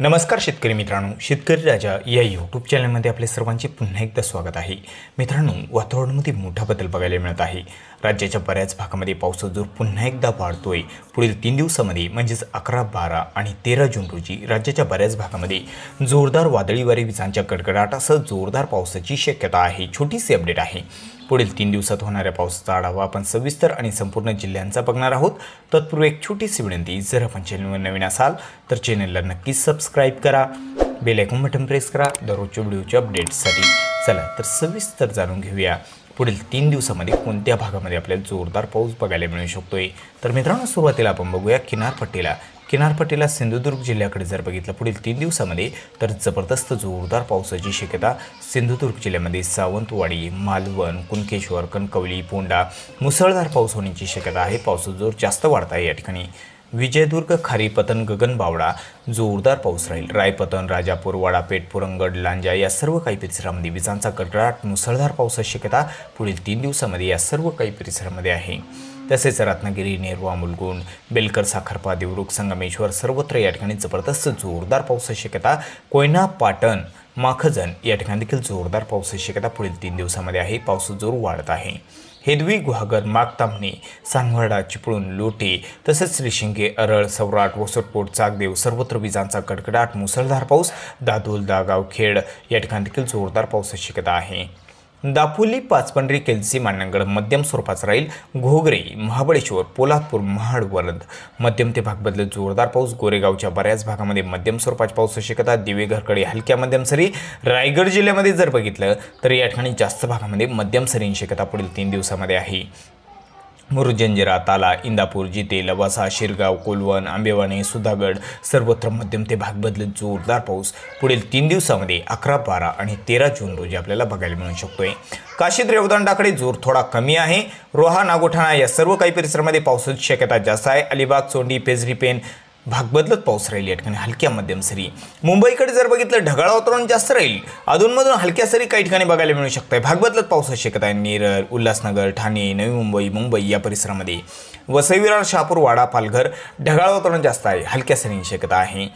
नमस्कार शेतकरी मित्रांनो, शेतकरी राजा या यूट्यूब चॅनलमध्ये आपले सर्वांचे पुन्हा एकदा स्वागत आहे। मित्रांनो, वातावरणामध्ये मोठा बदल बघायला मिळत आहे। राज्याच्या बऱ्याच भागामध्ये पावसाचा जोर पुन्हा एकदा वाढतोय। पुढील 3 दिवसांमध्ये म्हणजेच 11, 12 आणि 13 जून रोजी राज्याच्या बऱ्याच भागामध्ये जोरदार वादळी वारे विजांच्या कडकडाटासह जोरदार पावसाची शक्यता आहे। छोटीशी अपडेट आहे। पुढील 3 दिवसात होणाऱ्या पावसाचा आढावा आपण सविस्तर आणि संपूर्ण जिल्ह्यांचा बघणार आहोत। तत्पूर्वी एक छोटीशी विनंती, जर आपण चॅनलवर नवीन असाल तर चॅनलला नक्कीच सबस्क्राइब करा, बेल आयकॉन बटन प्रेस करा दररोजच्या व्हिडिओच्या अपडेट्ससाठी। चला तर सविस्तर जाणून घेऊया पुढील 3 दिवसांमध्ये कोणत्या भागामध्ये आपल्याला जोरदार पाऊस बघायला मिळू शकतोय। तर मित्रांनो, सुरुवातीला आपण बघूया किनारपट्टीला सिंधुदुर्ग जिल्ह्याकडे जर बघितलं पुढील 3 दिवसांमध्ये तर जबरदस्त जोरदार पावसाची शक्यता सिंधुदुर्ग जिल्ह्यामध्ये सावंतवाडी, मालवण, कुणकेश्वर, कणकवली, पोंडा मुसळधार पाऊस होण्याची शक्यता आहे। पावसाचा जोर जास्त वाढत आहे या ठिकाणी। विजयदुर्ग, खारीपतन, गगनबावडा जोरदार पाऊस राहील। रायपतन, राजापूर, वाडापेठ, पुरंगड, लांजा या सर्व काही परिसरामध्ये विजांचा कडकडाट मुसळधार पावसाची शक्यता पुढील 3 दिवसांमध्ये या सर्व काही परिसरामध्ये आहे। तसेच रत्नागिरी, नेरवा, मुलगुण, बेलकर, साखरपा, देवरुख, संगमेश्वर सर्वत्र या ठिकाणी जबरदस्त जोरदार पावसाची शक्यता। कोयना, पाटण, माखजन या ठिकाणी देखील जोरदार पावसाची शक्यता पुढील 3 दिवसांमध्ये आहे। पावसाचा जोर वाढत आहे। हेदवी, गुहागर, मागतामणे, सांगवाडा, चिपळूण, लोटे तसेच श्रीशिंगे, अरळ, सवराट, वसटकोट, चाकदेव सर्वत्र विजांचा कडकडाट मुसळधार पाऊस। दादोल, दागाव, खेड या ठिकाणी देखील जोरदार पावसाची शक्यता आहे। दापोली, पाचपंढरी, केलसी, मानगड मध्यम स्वरूपाचा राहील। घोगरे, महाबळेश्वर, पोलादपूर, महाड, वरद मध्यम ते भाग बदलत जोरदार पाऊस। गोरेगावच्या बऱ्याच भागामध्ये मध्यम स्वरूपाची पावसाची शक्यता। दिवेघरकडे हलक्या मध्यम सरी। रायगड जिल्ह्यामध्ये जर बघितलं तर या ठिकाणी जास्त भागामध्ये मध्यम सरींची शक्यता पुढील 3 दिवसांमध्ये आहे। मुरुजंजिरा, ताला, इंदापूर, जिते, लवासा, शिरगाव, कोलवण, आंबेवाणे, सुधागड सर्वत्र मध्यम ते भाग बदलत जोरदार पाऊस पुढील 3 दिवसांमध्ये 11, 12 आणि 13 जून रोजी आपल्याला बघायला मिळू शकतोय। काशीद, रेवदंडाकडे जोर थोडा कमी आहे। रोहा, नागोठाणा या सर्व काही परिसरामध्ये पावसाची शक्यता जास्त आहे। अलिबाग, चोंडी, पेजरी, पेन भाग बदलत पाऊस राहील या ठिकाणी हलक्या मध्यम सरी। मुंबईकडे जर बघितलं ढगाळ वातावरण जास्त राहील। अधूनमधून हलक्या सरी काही ठिकाणी बघायला मिळू शकते। भाग बदलत पावसाची शक्यता आहे। नेरळ, उल्हासनगर, ठाणे, नवी मुंबई, मुंबई या परिसरामध्ये। वसई, विरार, शहापूर, वाडा, पालघर ढगाळ वातावरण जास्त आहे, हलक्या सरींची शक्यता आहे।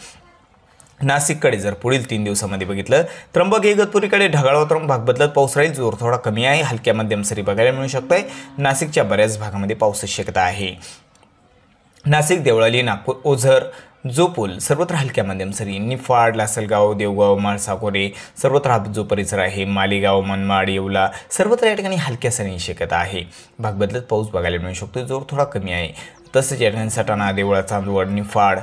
नाशिककडे जर पुढील 3 दिवसांमध्ये बघितलं त्र्यंबक, इगतपुरीकडे ढगाळ वातावरण भाग बदलत पाऊस राहील। जोर थोडा कमी आहे, हलक्या मध्यम सरी बघायला मिळू शकते। नाशिकच्या बऱ्याच भागामध्ये पावसाची शक्यता आहे। नाशिक, देवळाली, नागपूर, ओझर, जोपूल सर्वत्र हलक्या मध्यम सरी। निफाड, लासलगाव, देवगाव, माळसाकोरे सर्वत्र हा जो परिसर आहे। मालेगाव, मनमाड, येवला सर्वत्र या ठिकाणी हलक्या सरींची शक्यता आहे। भाग बदलत पाऊस बघायला मिळू शकतो। जोर थोडा कमी आहे। तसेच या ठिकाणी सटाणा, देवळा, चांदवड, निफाड,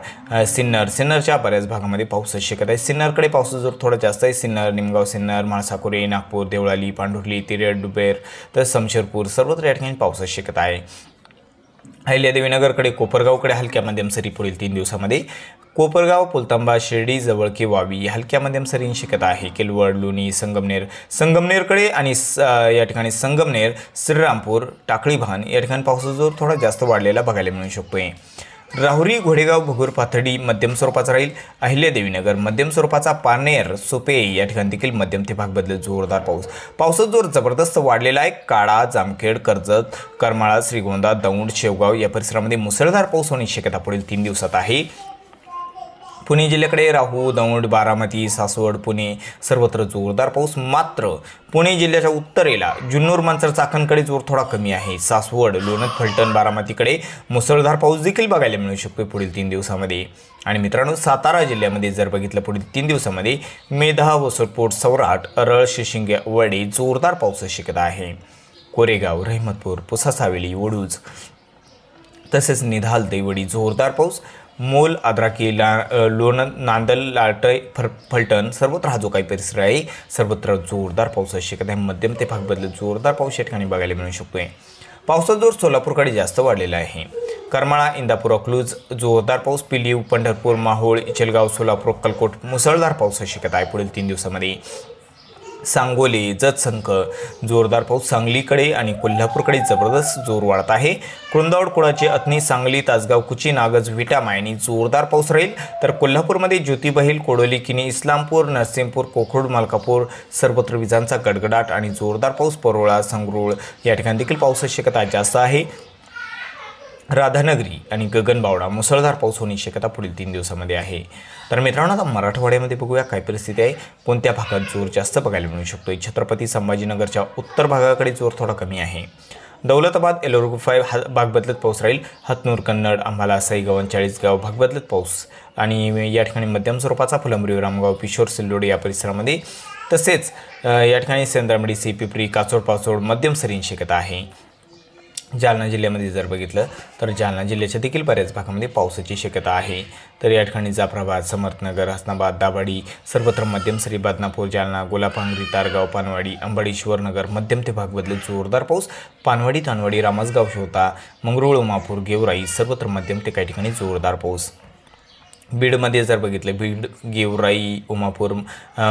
सिन्नरच्या बऱ्याच भागामध्ये पावसाची शक्यता आहे। सिन्नरकडे पावसाचा जोर थोडा जास्त आहे। सिन्नर, निमगाव, सिन्नर, माळसाकोरे, नागपूर, देवळाली, पांढुर्ली, तिरेड, डुबेर तसेच शमशेरपूर सर्वत्र या ठिकाणी पावसाची शक्यता आहे। अहिल्यादेवीनगरकडे, कोपरगावकडे हलक्या मध्यम सरी पुढील 3 दिवसांमध्ये। कोपरगाव, पुलतांबा, शिर्डी, जवळके, वावी हलक्या मध्यम सरींची शक्यता आहे। केलवड, लोणी, संगमनेरकडे आणि या ठिकाणी संगमनेर, श्रीरामपूर, टाकळीभान या ठिकाणी पावसाचा जोर थोडा जास्त वाढलेला बघायला मिळू शकतोय। राहुरी, घोडेगाव, भगूर, पाथर्डी मध्यम स्वरूपाचा राहील। अहिल्यादेवीनगर मध्यम स्वरूपाचा। पारनेर, सोपे या ठिकाणी देखील मध्यम ते भाग बदलत जोरदार पाऊस। पावसाचा जोर जबरदस्त वाढलेला आहे। काळा, जामखेड, कर्जत, करमाळा, श्रीगोंदा, दौंड, शेवगाव या परिसरामध्ये मुसळधार पाऊस होण्याची शक्यता पुढील 3 दिवसात आहे। पुणे जिल्ह्याकडे राहू, दौंड, बारामती, सासवड, पुणे सर्वत्र जोरदार पाऊस। मात्र पुणे जिल्ह्याच्या उत्तरेला जुन्नर, मंचर, चाकणकडे जोर थोडा कमी आहे। सासवड, लोणंद, फलटण, बारामतीकडे मुसळधार पाऊस देखील बघायला मिळू शकतो पुढील 3 दिवसांमध्ये। आणि मित्रांनो, सातारा जिल्ह्यामध्ये जर बघितलं पुढील 3 दिवसांमध्ये मेधा, वसटकोट, सवराट, अरळ, शिशिंगे, वडे जोरदार पावसाची शक्यता आहे। कोरेगाव, रहमतपूर, पुसास हवेली, वडूज तसेच निधाल, दैवडी जोरदार पाऊस। मोल, आद्राकी, लोणंद, नांदल, लाटय, फलटण सर्वत्र हा जो काही परिसर आहे सर्वत्र जोरदार पावसाची शक्यता आहे। मध्यम ते भाग बदलत जोरदार पाऊस या ठिकाणी बघायला मिळू शकतोय। पावसाचा जोर सोलापूरकडे जास्त वाढलेला आहे। करमाळा, इंदापूर, अकलूज जोरदार पाऊस। पिलीव, पंढरपूर, माहोळ, इचलगाव, सोलापूर, अक्कलकोट मुसळधार पावसाची शक्यता आहे पुढील 3 दिवसांमध्ये। सांगोली, जतसंख जोरदार पाऊस। सांगलीकडे आणि कोल्हापूरकडे जबरदस्त जोर वाढत आहे। कुंदावड, कुळाची, अथनी, सांगली, तासगाव, कुची, नागज, विटा, मायनी जोरदार पाऊस राहील। तर कोल्हापूरमध्ये ज्योतिबहिल, कोडोली, किनी, इस्लामपूर, नरसिंहपूर, कोखरूड, मलकापूर सर्वत्र विजांचा गडगडाट आणि जोरदार पाऊस। परोळा, संगरूळ या ठिकाणी देखील पावसाची शक्यता जास्त आहे। राधानगरी आणि गगनबावडा मुसळधार पाऊस होण्याची शक्यता पुढील 3 दिवसांमध्ये आहे। तर मित्रांनो, आता मराठवाड्यामध्ये बघूया काय परिस्थिती आहे, कोणत्या भागात जोर जास्त बघायला मिळू शकतो। छत्रपती संभाजीनगरच्या उत्तर भागाकडे जोर थोडा कमी आहे। दौलताबाद एलोरगुफा भाग बदलत पाऊस राहील। हतनूर कन्नड अंबाला साईगाव चाळीसगाव भाग बदलत पाऊस आणि या ठिकाणी मध्यम स्वरूपाचा फुलंब्री रामगाव पिशोर सिल्लोड या परिसरामध्ये, तसेच या ठिकाणी सेंद्रामडी सी पिपरी काचोड पाचोड मध्यम सरींची शक्यता आहे। जालना जिल्ह्यामध्ये जर बघितलं तर जालना जिल्ह्याच्या देखील बऱ्याच भागामध्ये पावसाची शक्यता आहे। तर या ठिकाणी जाफराबाद समर्थनगर हसनाबाद दाभाडी सर्वत्र मध्यम सरी, बदनापूर जालना गोलापांगरी तारगाव पानवाडी अंबाडी शिवरनगर मध्यम ते भाग बदलत जोरदार पाऊस। पानवाडी तानवाडी रामसगाव शोता मंगरुळ उमापूर गेवराई सर्वत्र मध्यम ते काही ठिकाणी जोरदार पाऊस। बीडमध्ये जर बघितलं बीड गेवराई उमापूर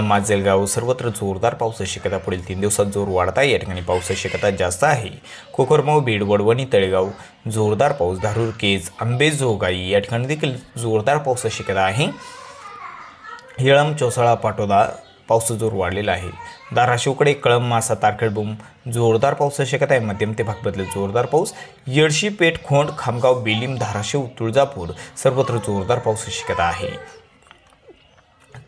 माजलगाव सर्वत्र जोरदार पावसाची शक्यता पुढील 3 दिवसात जोर वाढत आहे। या ठिकाणी पावसाची शक्यता जास्त आहे। कोकरमऊ बीड वडवणी तळेगाव जोरदार पाऊस। धारूर केज आंबेजोगाई या ठिकाणी देखील जोरदार पावसाची शक्यता आहे। येळंब चौसाळा पाटोदा पावसाचा जोर वाढलेला आहे। धाराशिवकडे कळंब मासा तारखेडबूम जोरदार पावसाची शक्यता आहे। मध्यम ते भाग बदलत जोरदार पाऊस। येडशी पेठ खोंड खामगाव बेलीम धाराशिव तुळजापूर सर्वत्र जोरदार पावसाची शक्यता आहे।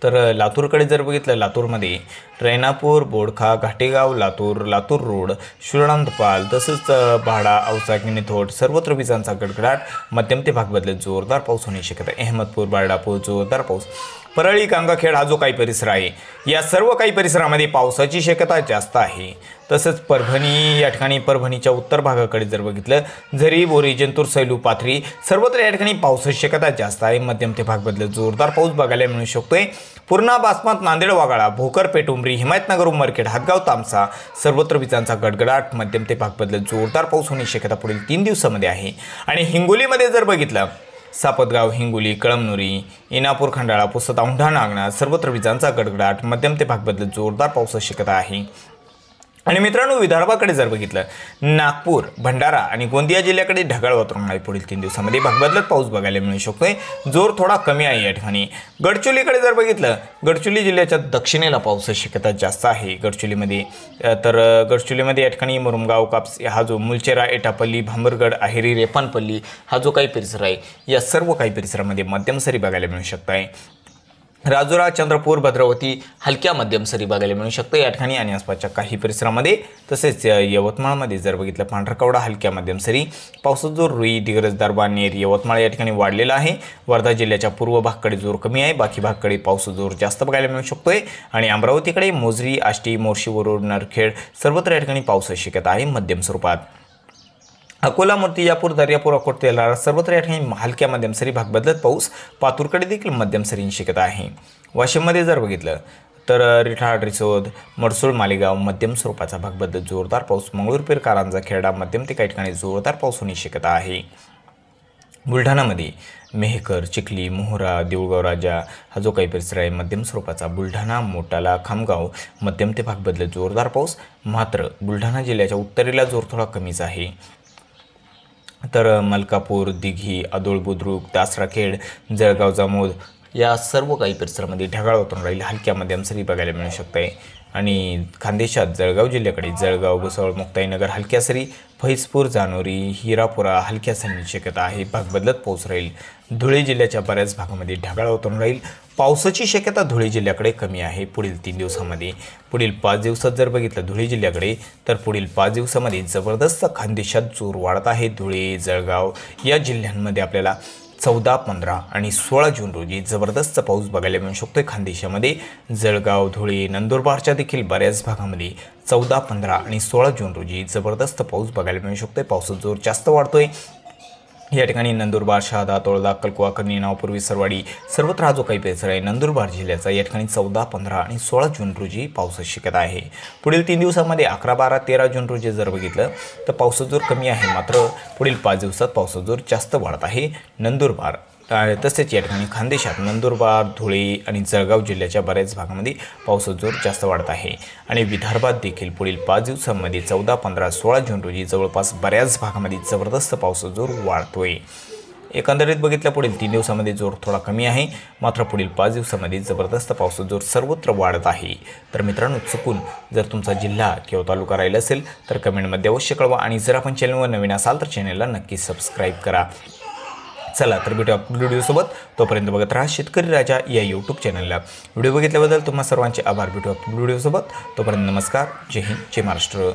तर लातूरकडे जर बघितलं लातूरमध्ये रेणापूर बोडखा घाटेगाव लातूर रोड शिवरामपाल तसेच भाडा औसा किनीथोट सर्वत्र विजांचा गडगडाट मध्यम ते भाग बदलत जोरदार पाऊस होण्याची शक्यता आहे। अहमदपूर बारडापूर जोरदार पाऊस। परळी गंगाखेड हा जो काही परिसर आहे या सर्व काही परिसरामध्ये पावसाची शक्यता जास्त आहे। तसंच परभणी या ठिकाणी परभणीच्या उत्तर भागाकडे जर बघितलं झरी बोरी जिंतूर सैलू पाथरी सर्वत्र या ठिकाणी पावसाची शक्यता जास्त आहे। मध्यम ते भाग बदलत जोरदार पाऊस बघायला मिळू शकतोय। पूर्णा बासमत नांदेड वाघाळा भोकर पेटुंबरी हिमायतनगर उमरखेड हातगाव तामसा सर्वत्र विजांचा गडगडाट मध्यम ते भाग बदलत जोरदार पाऊस होण्याची शक्यता पुढील 3 दिवसांमध्ये आहे। आणि हिंगोलीमध्ये जर बघितलं सापतगाव हिंगोली कळमनुरी इनापूर खंडाळा पुसद औंढा नागनाथ सर्वत्र विजांचा गडगडाट मध्यम ते भाग बदलत जोरदार पावसाची शक्यता आहे। आणि मित्रांनो, विदर्भाकडे जर बघितलं नागपूर भंडारा आणि गोंदिया जिल्ह्याकडे ढगाळ वातावरण आहे। पुढील 3 दिवसांमध्ये भाग बदलत पाऊस बघायला मिळू शकतोय। जोर थोडा कमी आहे या ठिकाणी। गडचिरोलीकडे जर बघितलं गडचिरोली जिल्ह्याच्या दक्षिणेला पावसाची शक्यता जास्त आहे। गडचिरोलीमध्ये या ठिकाणी मुरुमगाव कापस हा जो मुलचेरा एटापल्ली भांबरगड आहेरी रेपानपल्ली हा जो काही परिसर आहे या सर्व काही परिसरामध्ये मध्यम सरी बघायला मिळू शकत आहे। राजुरा चंद्रपूर भद्रावती हलक्या मध्यम सरी बघायला मिळू शकते या ठिकाणी आणि आसपासच्या काही परिसरामध्ये। तसेच यवतमाळमध्ये जर बघितलं पांढरकवडा हलक्या मध्यम सरी। पावसाचा जोर रुई दिग्रज दरबार नेर यवतमाळ या ठिकाणी वाढलेला आहे। वर्धा जिल्ह्याच्या पूर्व भागाकडे जोर कमी आहे, बाकी भागाकडे पावसाचा जोर जास्त बघायला मिळू शकतोय। आणि अमरावतीकडे मोजरी आष्टी मोर्शी वरुड नरखेड सर्वत्र या ठिकाणी पावसाची शक्यता आहे मध्यम स्वरूपात। अकोला मूर्तिजापूर दर्यापूर अकोट तेलारा सर्वत्र या ठिकाणी हलक्या मध्यम सरी भाग बदलत पाऊस। पातूरकडे देखील मध्यम सरींची शक्यता आहे। वाशिममध्ये जर बघितलं तर रिठाड रिसोद मडसूळ मालेगाव मध्यम स्वरूपाचा भाग बदलत जोरदार पाऊस। मंगळूरपेर कारंजा खेरडा मध्यम ते काही ठिकाणी जोरदार पाऊस होण्याची शक्यता आहे। बुलढाणामध्ये मेहकर चिखली मोहरा देऊळगाव राजा हा जो काही परिसर आहे मध्यम स्वरूपाचा। बुलढाणा मोटाला खामगाव मध्यम ते भाग बदलत जोरदार पाऊस। मात्र बुलढाणा जिल्ह्याच्या उत्तरेला जोर थोडा कमीच आहे। तर मलकापूर दिघी आदोळ बुद्रुक दासराखेड जळगाव जामोद या सर्व काही परिसरामध्ये ढगाळ वातावरण राहील, हलक्या मध्यम सरी बघायला मिळू शकते। आणि खानदेशात जळगाव जिल्ह्याकडे जळगाव भुसावळ मुक्ताईनगर हलक्या सरी, फैजपूर जानोरी हिरापुरा हलक्या सरींची शक्यता आहे, भाग बदलत पाऊस राहील। धुळे जिल्ह्याच्या बऱ्याच भागामध्ये ढगाळ वातावरण राहील, पावसाची शक्यता धुळे जिल्ह्याकडे कमी आहे पुढील 3 दिवसांमध्ये। पुढील 5 दिवसात जर बघितलं धुळे जिल्ह्याकडे तर पुढील 5 दिवसामध्ये जबरदस्त खानदेशात जोर वाढत आहे। धुळे जळगाव या जिल्ह्यांमध्ये आपल्याला 14, 15 आणि 16 जून रोजी जबरदस्त पाऊस बघायला मिळू शकतोय। खानदेशामध्ये जळगाव धुळे नंदुरबारच्या देखील बऱ्याच भागामध्ये 14, 15 आणि 16 जून रोजी जबरदस्त पाऊस बघायला मिळू शकतोय। पावसाचा जोर जास्त वाढतोय या ठिकाणी। नंदुरबार शहादा तोळदा कलकुवा कर्णी नावपूर विसरवाडी सर्वत्र हा जो काही परिसर आहे नंदुरबार जिल्ह्याचा या ठिकाणी 14, 15 आणि 16 जून रोजी पावसाची शक्यता आहे। पुढील 3 दिवसांमध्ये 11, 12, 13 जून रोजी जर बघितलं तर पावसाचा जोर कमी आहे, मात्र पुढील 5 दिवसात पावसाचा जोर जास्त वाढत आहे। नंदुरबार तसेच या ठिकाणी खानदेशात नंदुरबार धुळे आणि जळगाव जिल्ह्याच्या बऱ्याच भागामध्ये पावसाचा जोर जास्त वाढत आहे। आणि विदर्भात देखील पुढील 5 दिवसांमध्ये 14, 15, 16 जून रोजी जवळपास बऱ्याच भागामध्ये जबरदस्त पावसाचा जोर वाढतोय। एकंदरीत बघितल्या पुढील 3 दिवसामध्ये जोर थोडा कमी आहे, मात्र पुढील 5 दिवसामध्ये जबरदस्त पावसाचा जोर सर्वत्र वाढत आहे। तर मित्रांनो, चुकून जर तुमचा जिल्हा किंवा तालुका राहिला असेल तर कमेंटमध्ये अवश्य कळवा आणि जर आपण चॅनलवर नवीन असाल तर चॅनलला नक्की सबस्क्राईब करा। चला तर भेटूया व्हिडिओसोबत, तोपर्यंत बघत राहा शेतकरी राजा या यूट्यूब चॅनलला। व्हिडिओ बघितल्याबद्दल तुम्हा सर्वांचे आभार। भेटूया व्हिडिओसोबत, तोपर्यंत नमस्कार, जय हिंद, जय महाराष्ट्र।